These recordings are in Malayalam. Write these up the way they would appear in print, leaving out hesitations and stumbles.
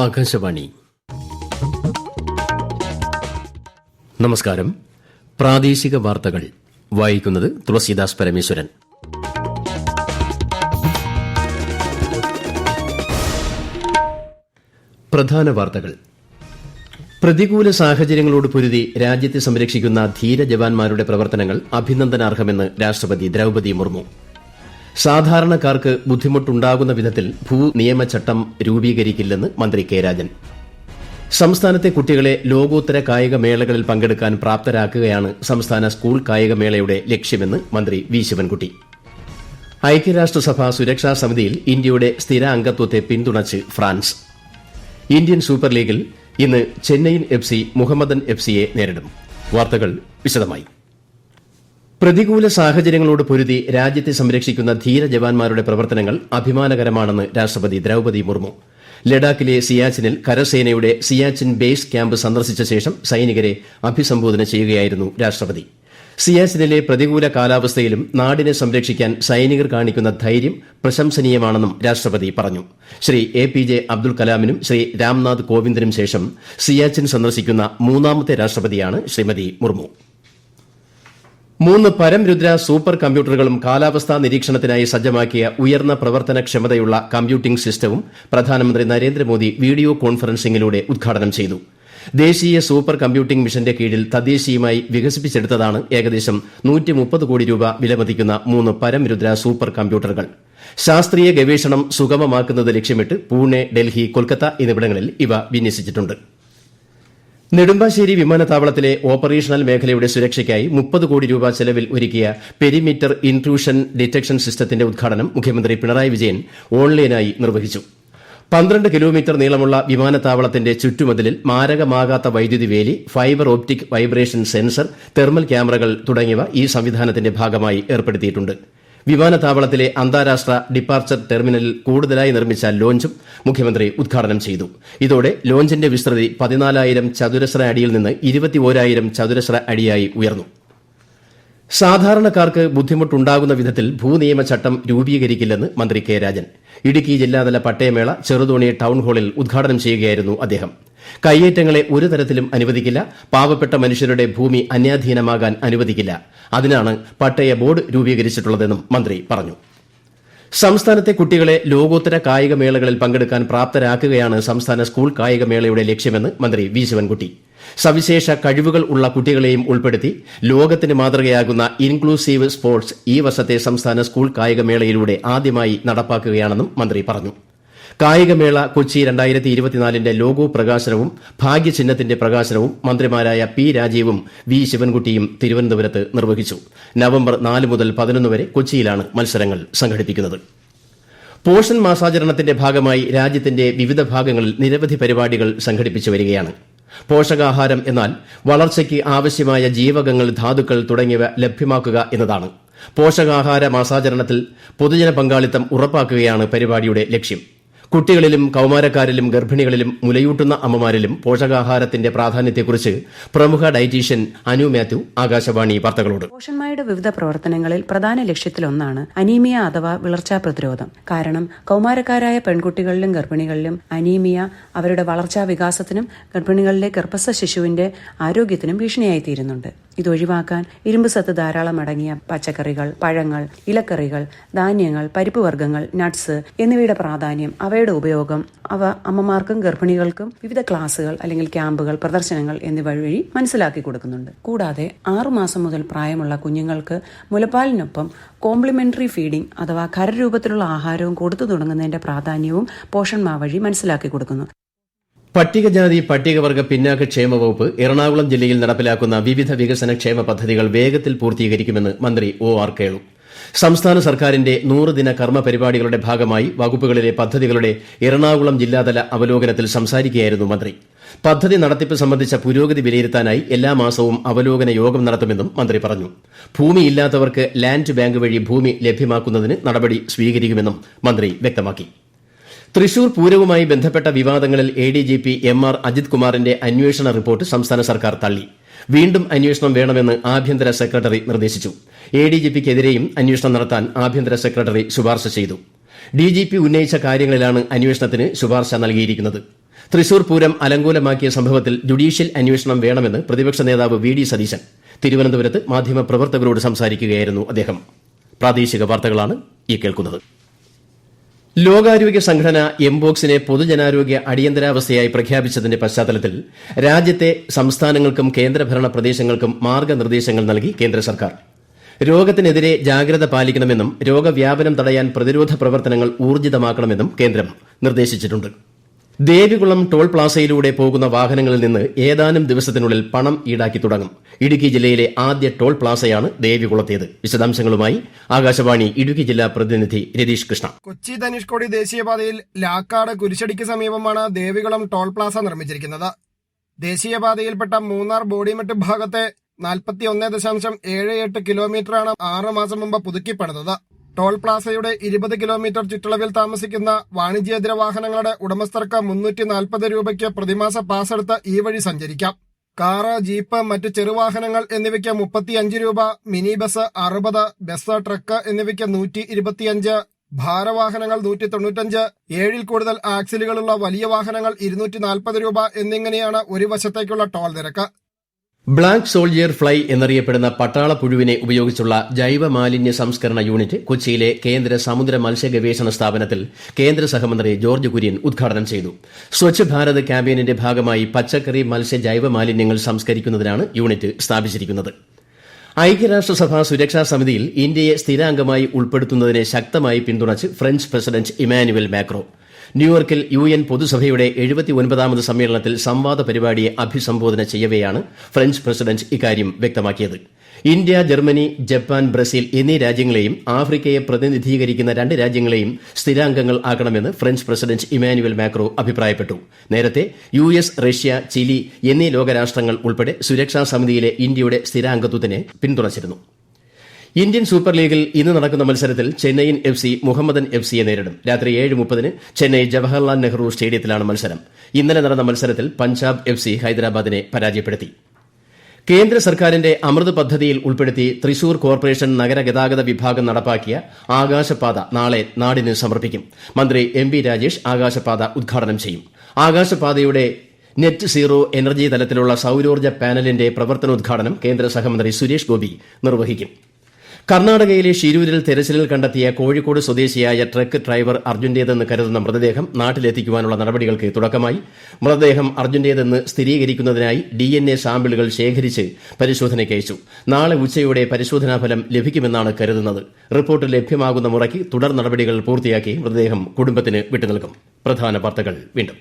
ആകാശവാണി. നമസ്കാരം. പ്രാദേശിക വാർത്തകൾ വായിക്കുന്നത് തുളസീദാസ് പരമേശ്വരൻ. പ്രധാന വാർത്തകൾ. പ്രതികൂല സാഹചര്യങ്ങളോട് പൊരുതി രാജ്യത്തെ സംരക്ഷിക്കുന്ന ധീര ജവാന്മാരുടെ പ്രവർത്തനങ്ങൾ അഭിനന്ദനാർഹമെന്ന് രാഷ്ട്രപതി ദ്രൌപദി മുർമു. സാധാരണക്കാർക്ക് ബുദ്ധിമുട്ടുണ്ടാകുന്ന വിധത്തിൽ ഭൂനിയമചട്ടം രൂപീകരിക്കില്ലെന്ന് മന്ത്രി കെ രാജൻ. സംസ്ഥാനത്തെ കുട്ടികളെ ലോകോത്തര കായികമേളകളിൽ പങ്കെടുക്കാൻ പ്രാപ്തരാക്കുകയാണ് സംസ്ഥാന സ്കൂൾ കായികമേളയുടെ ലക്ഷ്യമെന്ന് മന്ത്രി വി ശിവൻകുട്ടി. ഐക്യരാഷ്ട്രസഭ സുരക്ഷാ സമിതിയിൽ ഇന്ത്യയുടെ സ്ഥിര അംഗത്വത്തെ പിന്തുണച്ച് ഫ്രാൻസ്. ഇന്ത്യൻ സൂപ്പർ ലീഗിൽ ഇന്ന് ചെന്നൈയിൻ എഫ്സി മുഹമ്മദൻ എഫ്സിയെ നേരിടും. വാർത്തകൾ വിശദമായി. പ്രതികൂല സാഹചര്യങ്ങളോട് പൊരുതി രാജ്യത്തെ സംരക്ഷിക്കുന്ന ധീര ജവാന്മാരുടെ പ്രവർത്തനങ്ങൾ അഭിമാനകരമാണെന്ന് രാഷ്ട്രപതി ദ്രൌപദി മുർമു. ലഡാക്കിലെ സിയാച്ചിനിൽ കരസേനയുടെ സിയാച്ചിൻ ബേസ് ക്യാമ്പ് സന്ദർശിച്ച ശേഷം സൈനികരെ അഭിസംബോധന ചെയ്യുകയായിരുന്നു രാഷ്ട്രപതി. സിയാച്ചിനിലെ പ്രതികൂല കാലാവസ്ഥയിലും നാടിനെ സംരക്ഷിക്കാൻ സൈനികർ കാണിക്കുന്ന ധൈര്യം പ്രശംസനീയമാണെന്നും രാഷ്ട്രപതി പറഞ്ഞു. ശ്രീ APJ അബ്ദുൽ കലാമിനും ശ്രീ രാംനാഥ് കോവിന്ദിനും ശേഷം സിയാച്ചിൻ സന്ദർശിക്കുന്ന മൂന്നാമത്തെ രാഷ്ട്രപതിയാണ് ശ്രീമതി മുർമു. 3 പരംരുദ്ര സൂപ്പർ കമ്പ്യൂട്ടറുകളും കാലാവസ്ഥാ നിരീക്ഷണത്തിനായി സജ്ജമാക്കിയ ഉയർന്ന പ്രവർത്തനക്ഷമതയുള്ള കമ്പ്യൂട്ടിംഗ് സിസ്റ്റവും പ്രധാനമന്ത്രി നരേന്ദ്രമോദി വീഡിയോ കോൺഫറൻസിംഗിലൂടെ ഉദ്ഘാടനം ചെയ്തു. ദേശീയ സൂപ്പർ കമ്പ്യൂട്ടിംഗ് മിഷന്റെ കീഴിൽ തദ്ദേശീയമായി വികസിപ്പിച്ചെടുത്തതാണ് ഏകദേശം 130 കോടി രൂപ വിലമതിക്കുന്ന 3 പരംരുദ്ര സൂപ്പർ കമ്പ്യൂട്ടറുകൾ. ശാസ്ത്രീയ ഗവേഷണം സുഗമമാക്കുന്നത് ലക്ഷ്യമിട്ട് പൂനെ, ഡൽഹി, കൊൽക്കത്ത എന്നിവിടങ്ങളിൽ ഇവ വിന്യസിച്ചിട്ടുണ്ട്. നെടുമ്പാശ്ശേരി വിമാനത്താവളത്തിലെ ഓപ്പറേഷണൽ മേഖലയുടെ സുരക്ഷയ്ക്കായി 30 കോടി രൂപ ചെലവിൽ ഒരുക്കിയ പെരിമീറ്റർ ഇൻട്രൂഷൻ ഡിറ്റക്ഷൻ സിസ്റ്റത്തിന്റെ ഉദ്ഘാടനം മുഖ്യമന്ത്രി പിണറായി വിജയൻ ഓൺലൈനായി നിർവഹിച്ചു. 12 കിലോമീറ്റർ നീളമുള്ള വിമാനത്താവളത്തിന്റെ ചുറ്റുമതിലിൽ മാരകമാകാത്ത വൈദ്യുതി വേലി, fibre optic vibration sensor, thermal ക്യാമറകൾ തുടങ്ങിയവ ഈ സംവിധാനത്തിന്റെ ഭാഗമായി ഏർപ്പെടുത്തിയിട്ടുണ്ട്. വിമാനത്താവളത്തിലെ അന്താരാഷ്ട്ര ഡിപ്പാർച്ചർ ടെർമിനലിൽ കൂടുതലായി നിർമ്മിച്ച ലോഞ്ചും മുഖ്യമന്ത്രി ഉദ്ഘാടനം ചെയ്തു. ഇതോടെ ലോഞ്ചിന്റെ വിസ്തൃതി 14,000 ചതുരശ്ര അടിയിൽ നിന്ന് 21,000 ചതുരശ്ര അടിയായി ഉയർന്നു. സാധാരണക്കാർക്ക് ബുദ്ധിമുട്ടുണ്ടാകുന്ന വിധത്തിൽ ഭൂനിയമചട്ടം രൂപീകരിക്കില്ലെന്ന് മന്ത്രി കെ രാജൻ. ഇടുക്കി ജില്ലാതല പട്ടയമേള ചെറുതോണി ടൌൺ ഹാളിൽ ഉദ്ഘാടനം ചെയ്യുകയായിരുന്നു അദ്ദേഹം. കയ്യേറ്റങ്ങളെ ഒരു തരത്തിലും അനുവദിക്കില്ല. പാവപ്പെട്ട മനുഷ്യരുടെ ഭൂമി അന്യാധീനമാകാൻ അനുവദിക്കില്ല. അതിനാണ് പട്ടയ ബോർഡ് രൂപീകരിച്ചിട്ടുള്ളതെന്നും മന്ത്രി പറഞ്ഞു. സംസ്ഥാനത്തെ കുട്ടികളെ ലോകോത്തര കായികമേളകളിൽ പങ്കെടുക്കാൻ പ്രാപ്തരാക്കുകയാണ് സംസ്ഥാന സ്കൂൾ കായികമേളയുടെ ലക്ഷ്യമെന്ന് മന്ത്രി വി ശിവൻകുട്ടി. സവിശേഷ കഴിവുകൾ ഉള്ള കുട്ടികളെയും ഉൾപ്പെടുത്തി ലോകത്തിന് മാതൃകയാകുന്ന ഇൻക്ലൂസീവ് സ്പോർട്സ് ഈ വർഷത്തെ സംസ്ഥാന സ്കൂൾ കായികമേളയിലൂടെ ആദ്യമായി നടപ്പാക്കുകയാണെന്നും മന്ത്രി പറഞ്ഞു. കായികമേള കൊച്ചി 2024ന്റെ ലോഗോ പ്രകാശനവും ഭാഗ്യചിഹ്നത്തിന്റെ പ്രകാശനവും മന്ത്രിമാരായ പി രാജീവും വി ശിവൻകുട്ടിയും തിരുവനന്തപുരത്ത് നിർവഹിച്ചു. നവംബർ 4 മുതൽ 11 വരെ കൊച്ചിയിലാണ് മത്സരങ്ങൾ സംഘടിപ്പിക്കുന്നത്. പോഷൺ മാസാചരണത്തിന്റെ ഭാഗമായി രാജ്യത്തിന്റെ വിവിധ ഭാഗങ്ങളിൽ നിരവധി പരിപാടികൾ സംഘടിപ്പിച്ചു വരികയാണ്. പോഷകാഹാരം എന്നാൽ വളർച്ചയ്ക്ക് ആവശ്യമായ ജീവകങ്ങൾ, ധാതുക്കൾ തുടങ്ങിയവ ലഭ്യമാക്കുക എന്നതാണ്. പോഷകാഹാര മാസാചരണത്തിൽ പൊതുജന പങ്കാളിത്തം ഉറപ്പാക്കുകയാണ് പരിപാടിയുടെ ലക്ഷ്യം. കുട്ടികളിലും കൌമാരക്കാരിലും ഗർഭിണികളിലും മുലയൂട്ടുന്ന അമ്മമാരിലും പോഷകാഹാരത്തിന്റെ പ്രാധാന്യത്തെക്കുറിച്ച് പ്രമുഖ ഡയറ്റീഷ്യൻ അനു മാത്യു ആകാശവാണി വാർത്തകളോട്. പോഷന്മാരുടെ വിവിധ പ്രവർത്തനങ്ങളിൽ പ്രധാന ലക്ഷ്യത്തിലൊന്നാണ് അനീമിയ അഥവാ വിളർച്ചാ പ്രതിരോധം. കാരണം കൌമാരക്കാരായ പെൺകുട്ടികളിലും ഗർഭിണികളിലും അനീമിയ അവരുടെ വളർച്ചാ വികാസത്തിനും ഗർഭിണികളിലെ ഗർഭസ്ഥ ശിശുവിന്റെ ആരോഗ്യത്തിനും ഭീഷണിയായി തീരുന്നുണ്ട്. ഇതൊഴിവാക്കാൻ ഇരുമ്പ് സത്ത് ധാരാളം അടങ്ങിയ പച്ചക്കറികൾ, പഴങ്ങൾ, ഇലക്കറികൾ, ധാന്യങ്ങൾ, പരിപ്പ് വർഗ്ഗങ്ങൾ, നട്ട്സ് എന്നിവയുടെ പ്രാധാന്യം, അവയുടെ ഉപയോഗം അവ അമ്മമാർക്കും ഗർഭിണികൾക്കും വിവിധ ക്ലാസുകൾ അല്ലെങ്കിൽ ക്യാമ്പുകൾ, പ്രദർശനങ്ങൾ എന്നിവ വഴി മനസ്സിലാക്കി കൊടുക്കുന്നുണ്ട്. കൂടാതെ 6 മാസം മുതൽ പ്രായമുള്ള കുഞ്ഞുങ്ങൾക്ക് മുലപ്പാലിനൊപ്പം കോംപ്ലിമെന്ററി ഫീഡിംഗ് അഥവാ ഖരരൂപത്തിലുള്ള ആഹാരവും കൊടുത്തു തുടങ്ങുന്നതിന്റെ പ്രാധാന്യവും പോഷൺമാ വഴി മനസ്സിലാക്കി കൊടുക്കുന്നു. പട്ടികജാതി പട്ടികവർഗ പിന്നാക്ക ക്ഷേമ വകുപ്പ് എറണാകുളം ജില്ലയിൽ നടപ്പിലാക്കുന്ന വിവിധ വികസന ക്ഷേമ പദ്ധതികൾ വേഗത്തിൽ പൂർത്തീകരിക്കുമെന്ന് മന്ത്രി OR കേളു. സംസ്ഥാന സർക്കാരിന്റെ 100 ദിന കർമ്മ പരിപാടികളുടെ ഭാഗമായി വകുപ്പുകളിലെ പദ്ധതികളുടെ എറണാകുളം ജില്ലാതല അവലോകനത്തിൽ സംസാരിക്കുകയായിരുന്നു മന്ത്രി. പദ്ധതി നടത്തിപ്പ് സംബന്ധിച്ച പുരോഗതി വിലയിരുത്താനായി എല്ലാ മാസവും അവലോകന യോഗം നടത്തുമെന്നും മന്ത്രി പറഞ്ഞു. ഭൂമിയില്ലാത്തവർക്ക് ലാൻഡ് ബാങ്ക് വഴി ഭൂമി ലഭ്യമാക്കുന്നതിന് നടപടി സ്വീകരിക്കുമെന്നും മന്ത്രി വ്യക്തമാക്കി. തൃശൂർ പൂരവുമായി ബന്ധപ്പെട്ട വിവാദങ്ങളിൽ ADGP MR അജിത് കുമാറിന്റെ അന്വേഷണ റിപ്പോർട്ട് സംസ്ഥാന സർക്കാർ തള്ളി. വീണ്ടും അന്വേഷണം വേണമെന്ന് ആഭ്യന്തര സെക്രട്ടറി നിർദ്ദേശിച്ചു. ADGPക്കെതിരെയും അന്വേഷണം നടത്താൻ ആഭ്യന്തര സെക്രട്ടറി ശുപാർശ ചെയ്തു. DGP ഉന്നയിച്ച കാര്യങ്ങളിലാണ് അന്വേഷണത്തിന് ശുപാർശ നൽകിയിരിക്കുന്നത്. തൃശൂർ പൂരം അലങ്കോലമാക്കിയ സംഭവത്തിൽ ജുഡീഷ്യൽ അന്വേഷണം വേണമെന്ന് പ്രതിപക്ഷ നേതാവ് വി ഡി സതീശൻ തിരുവനന്തപുരത്ത് മാധ്യമപ്രവർത്തകരോട് സംസാരിക്കുകയായിരുന്നു അദ്ദേഹം. പ്രാദേശിക വാർത്തകളാണ് ഈ കേൾക്കുന്നത്. ലോകാരോഗ്യ സംഘടന എംബോക്സിനെ പൊതുജനാരോഗ്യ അടിയന്തരാവസ്ഥയായി പ്രഖ്യാപിച്ചതിന്റെ പശ്ചാത്തലത്തിൽ രാജ്യത്തെ സംസ്ഥാനങ്ങൾക്കും കേന്ദ്രഭരണ പ്രദേശങ്ങൾക്കും മാർഗ്ഗനിർദ്ദേശങ്ങൾ നൽകി കേന്ദ്ര സർക്കാർ. രോഗത്തിനെതിരെ ജാഗ്രത പാലിക്കണമെന്നും രോഗവ്യാപനം തടയാൻ പ്രതിരോധ പ്രവർത്തനങ്ങൾ ഊർജിതമാക്കണമെന്നും കേന്ദ്രം നിർദ്ദേശിച്ചിട്ടുണ്ട്. ദേവികുളം ടോൾ പ്ലാസയിലൂടെ പോകുന്ന വാഹനങ്ങളിൽ നിന്ന് ഏതാനും ദിവസത്തിനുള്ളിൽ പണം ഈടാക്കി തുടങ്ങും. ഇടുക്കി ജില്ലയിലെ ആദ്യ ടോൾ പ്ലാസയാണ് ദേവികുളത്തേത്. വിശദാംശങ്ങളുമായി ആകാശവാണി ഇടുക്കി ജില്ലാ പ്രതിനിധി രതീഷ് കൃഷ്ണ. കൊച്ചി ധനുഷ്കോടി ദേശീയപാതയിൽ ലാക്കാട് കുരിശടിക്ക് സമീപമാണ് ദേവികുളം ടോൾ പ്ലാസ നിർമ്മിച്ചിരിക്കുന്നത്. ദേശീയപാതയിൽപ്പെട്ട മൂന്നാർ ബോഡിമെട്ട് ഭാഗത്തെ 41.78 കിലോമീറ്ററാണ് 6 മാസം മുമ്പ് പുതുക്കിപ്പണിതത്. ടോൾ പ്ലാസയുടെ 20 കിലോമീറ്റർ ചുറ്റളവിൽ താമസിക്കുന്ന വാണിജ്യേതര വാഹനങ്ങളുടെ ഉടമസ്ഥർക്ക് 340 രൂപയ്ക്ക് പ്രതിമാസ പാസ് എടുത്ത് ഈ വഴി സഞ്ചരിക്കാം. കാറ്, ജീപ്പ്, മറ്റ് ചെറുവാഹനങ്ങൾ എന്നിവയ്ക്ക് 35 രൂപ, മിനി ബസ് 60, ബസ്, ട്രക്ക് എന്നിവയ്ക്ക് 125, ഭാരവാഹനങ്ങൾ 195, 7ൽ കൂടുതൽ ആക്സിലുകളുള്ള വലിയ വാഹനങ്ങൾ 240 രൂപ എന്നിങ്ങനെയാണ് ഒരു വശത്തേക്കുള്ള ടോൾ നിരക്ക്. ബ്ലാക്ക് സോൾജിയർ ഫ്ലൈ എന്നറിയപ്പെടുന്ന പട്ടാള പുഴുവിനെ ഉപയോഗിച്ചുള്ള ജൈവ മാലിന്യ സംസ്കരണ യൂണിറ്റ് കൊച്ചിയിലെ കേന്ദ്ര സമുദ്ര മത്സ്യ ഗവേഷണ സ്ഥാപനത്തിൽ കേന്ദ്ര സഹമന്ത്രി ജോർജ് കുര്യൻ ഉദ്ഘാടനം ചെയ്തു. സ്വച്ഛ് ഭാരത് ക്യാമ്പയിനിന്റെ ഭാഗമായി പച്ചക്കറി, മത്സ്യ, ജൈവ മാലിന്യങ്ങൾ സംസ്കരിക്കുന്നതിനാണ് യൂണിറ്റ് സ്ഥാപിച്ചിരിക്കുന്നത്. ഐക്യരാഷ്ട്രസഭ സുരക്ഷാ സമിതിയിൽ ഇന്ത്യയെ സ്ഥിരാംഗമായി ഉൾപ്പെടുത്തുന്നതിനെ ശക്തമായി പിന്തുണച്ച് ഫ്രഞ്ച് പ്രസിഡന്റ് ഇമാനുവൽ മാക്രോ ന്യൂയോർക്കിൽ UN പൊതുസഭയുടെ 79ാമത് സമ്മേളനത്തിൽ സംവാദ പരിപാടിയെ അഭിസംബോധന ചെയ്യവെയാണ് ഫ്രഞ്ച് പ്രസിഡന്റ് ഇക്കാര്യം വ്യക്തമാക്കിയത്. ഇന്ത്യ, ജർമ്മനി, ജപ്പാൻ, ബ്രസീൽ എന്നീ രാജ്യങ്ങളെയും ആഫ്രിക്കയെ പ്രതിനിധീകരിക്കുന്ന 2 രാജ്യങ്ങളെയും സ്ഥിരാംഗങ്ങൾ ആക്കണമെന്ന് ഫ്രഞ്ച് പ്രസിഡന്റ് ഇമാനുവൽ മാക്രോ അഭിപ്രായപ്പെട്ടു. നേരത്തെ US, റഷ്യ, ചിലി എന്നീ ലോകരാഷ്ട്രങ്ങൾ ഉൾപ്പെടെ സുരക്ഷാ സമിതിയിലെ ഇന്ത്യയുടെ സ്ഥിരാംഗത്വത്തിന് പിന്തുണച്ചിരുന്നു. ഇന്ത്യൻ സൂപ്പർ ലീഗിൽ ഇന്ന് നടക്കുന്ന മത്സരത്തിൽ ചെന്നൈയിൻ FC മുഹമ്മദൻ FCയെ നേരിടും. രാത്രി 7:30 ചെന്നൈ ജവഹർലാൽ നെഹ്റു സ്റ്റേഡിയത്തിലാണ് മത്സരം. ഇന്നലെ നടന്ന മത്സരത്തിൽ പഞ്ചാബ് FC ഹൈദരാബാദിനെ പരാജയപ്പെടുത്തി. കേന്ദ്ര സർക്കാരിന്റെ അമൃത് പദ്ധതിയിൽ ഉൾപ്പെടുത്തി തൃശൂർ കോർപ്പറേഷൻ നഗരഗതാഗത വിഭാഗം നടപ്പാക്കിയ ആകാശപാത നാളെ നാടിന് സമർപ്പിക്കും. മന്ത്രി MB രാജേഷ് ആകാശപാത ഉദ്ഘാടനം ചെയ്യും. ആകാശപാതയുടെ നെറ്റ് സീറോ എനർജി തലത്തിലുള്ള സൌരോർജ്ജ പാനലിന്റെ പ്രവർത്തനോദ്ഘാടനം കേന്ദ്ര സഹമന്ത്രി സുരേഷ് ഗോപി നിർവഹിക്കും. കർണാടകയിലെ ഷിരൂരിൽ തെരച്ചിലിൽ കണ്ടെത്തിയ കോഴിക്കോട് സ്വദേശിയായ ട്രക്ക് ഡ്രൈവർ അർജുന്റേതെന്ന് കരുതുന്ന മൃതദേഹം നാട്ടിലെത്തിക്കുവാനുള്ള നടപടികൾക്ക് തുടക്കമായി. മൃതദേഹം അർജുന്റേതെന്ന് സ്ഥിരീകരിക്കുന്നതിനായി DNA സാമ്പിളുകൾ ശേഖരിച്ച് പരിശോധനയ്ക്കയച്ചു. നാളെ ഉച്ചയോടെ പരിശോധനാഫലം ലഭിക്കുമെന്നാണ് കരുതുന്നത്. റിപ്പോർട്ട് ലഭ്യമാകുന്ന മുറയ്ക്ക് തുടർ നടപടികൾ പൂർത്തിയാക്കി മൃതദേഹം കുടുംബത്തിന് വിട്ടുനൽകും. പ്രധാന വാർത്തകൾ വീണ്ടും.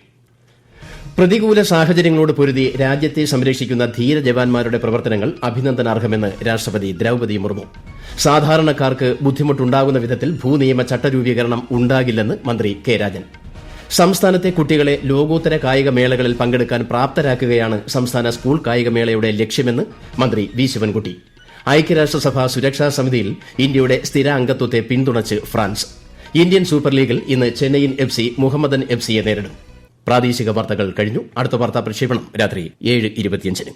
പ്രതികൂല സാഹചര്യങ്ങളോട് പൊരുതി രാജ്യത്തെ സംരക്ഷിക്കുന്ന ധീര ജവാന്മാരുടെ പ്രവർത്തനങ്ങൾ അഭിനന്ദനാർഹമെന്ന് രാഷ്ട്രപതി ദ്രൌപദി മുർമു. സാധാരണക്കാർക്ക് ബുദ്ധിമുട്ടുണ്ടാകുന്ന വിധത്തിൽ ഭൂനിയമ ചട്ടരൂപീകരണം ഉണ്ടാകില്ലെന്ന് മന്ത്രി കെ രാജൻ. സംസ്ഥാനത്തെ കുട്ടികളെ ലോകോത്തര കായികമേളകളിൽ പങ്കെടുക്കാൻ പ്രാപ്തരാക്കുകയാണ് സംസ്ഥാന സ്കൂൾ കായികമേളയുടെ ലക്ഷ്യമെന്ന് മന്ത്രി വി ശിവൻകുട്ടി. ഐക്യരാഷ്ട്രസഭ സുരക്ഷാ സമിതിയിൽ ഇന്ത്യയുടെ സ്ഥിരാംഗത്വത്തെ പിന്തുണച്ച് ഫ്രാൻസ്. ഇന്ത്യൻ സൂപ്പർ ലീഗിൽ ഇന്ന് ചെന്നൈയിൻ FC മുഹമ്മദൻ FCയെ നേരിടും. പ്രാദേശിക വാർത്തകൾ കഴിഞ്ഞു. അടുത്ത വാർത്താ പ്രക്ഷേപണം രാത്രി 7:25.